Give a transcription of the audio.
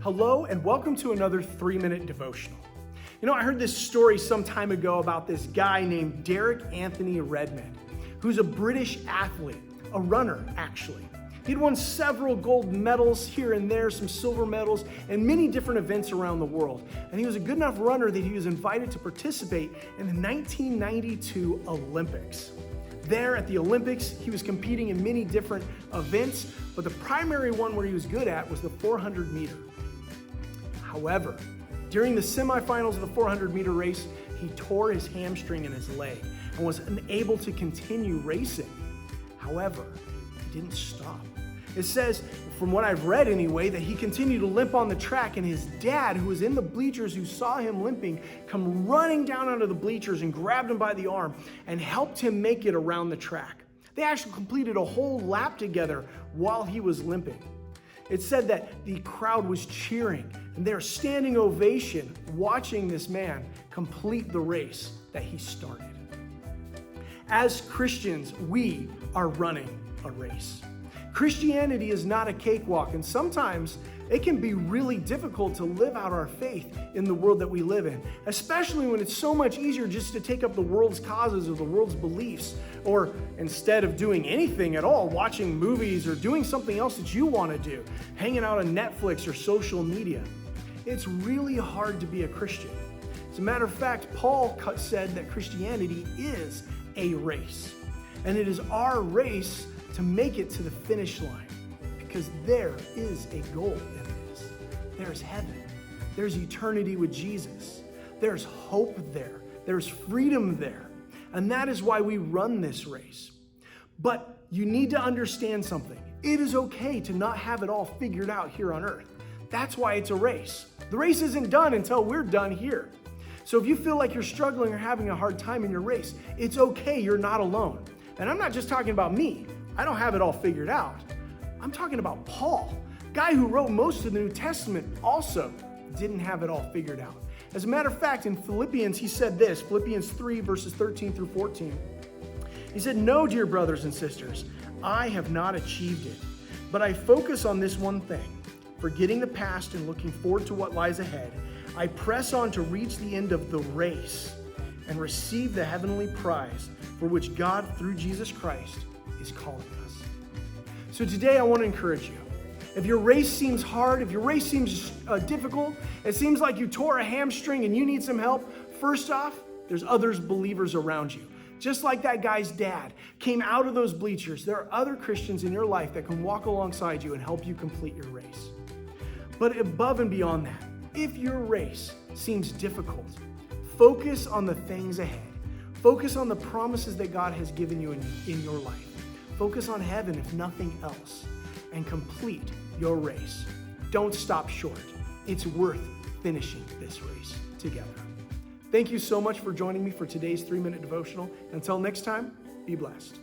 Hello and welcome to another 3-minute devotional. You know, I heard this story some time ago about this guy named Derek Anthony Redmond, who's a British athlete, a runner actually. He'd won several gold medals here and there, some silver medals, and many different events around the world. And he was a good enough runner that he was invited to participate in the 1992 Olympics. There at the Olympics, he was competing in many different events, but the primary one where he was good at was the 400 meter. However, during the semifinals of the 400 meter race, he tore his hamstring in his leg and was unable to continue racing. However, he didn't stop. It says, from what I've read anyway, that he continued to limp on the track, and his dad, who was in the bleachers, who saw him limping, come running down out of the bleachers and grabbed him by the arm and helped him make it around the track. They actually completed a whole lap together while he was limping. It said that the crowd was cheering and they're standing ovation watching this man complete the race that he started. As Christians, we are running a race. Christianity is not a cakewalk, and sometimes it can be really difficult to live out our faith in the world that we live in, especially when it's so much easier just to take up the world's causes or the world's beliefs, or instead of doing anything at all, watching movies or doing something else that you want to do, hanging out on Netflix or social media. It's really hard to be a Christian. As a matter of fact, Paul said that Christianity is a race, and it is our race to make it to the finish line, because there is a goal in this. There's heaven. There's eternity with Jesus. There's hope there. There's freedom there. And that is why we run this race. But you need to understand something. It is okay to not have it all figured out here on earth. That's why it's a race. The race isn't done until we're done here. So if you feel like you're struggling or having a hard time in your race, it's okay. You're not alone. And I'm not just talking about me. I don't have it all figured out. I'm talking about Paul, guy who wrote most of the New Testament, also didn't have it all figured out. As a matter of fact, in Philippians, he said this, Philippians 3, verses 13 through 14. He said, "No, dear brothers and sisters, I have not achieved it, but I focus on this one thing, forgetting the past and looking forward to what lies ahead. I press on to reach the end of the race and receive the heavenly prize for which God, through Jesus Christ, is calling us." So today I want to encourage you. If your race seems hard, if your race seems difficult, it seems like you tore a hamstring and you need some help, first off, there's others believers around you. Just like that guy's dad came out of those bleachers, there are other Christians in your life that can walk alongside you and help you complete your race. But above and beyond that, if your race seems difficult, focus on the things ahead. Focus on the promises that God has given you in your life. Focus on heaven, if nothing else, and complete your race. Don't stop short. It's worth finishing this race together. Thank you so much for joining me for today's 3-minute devotional. Until next time, be blessed.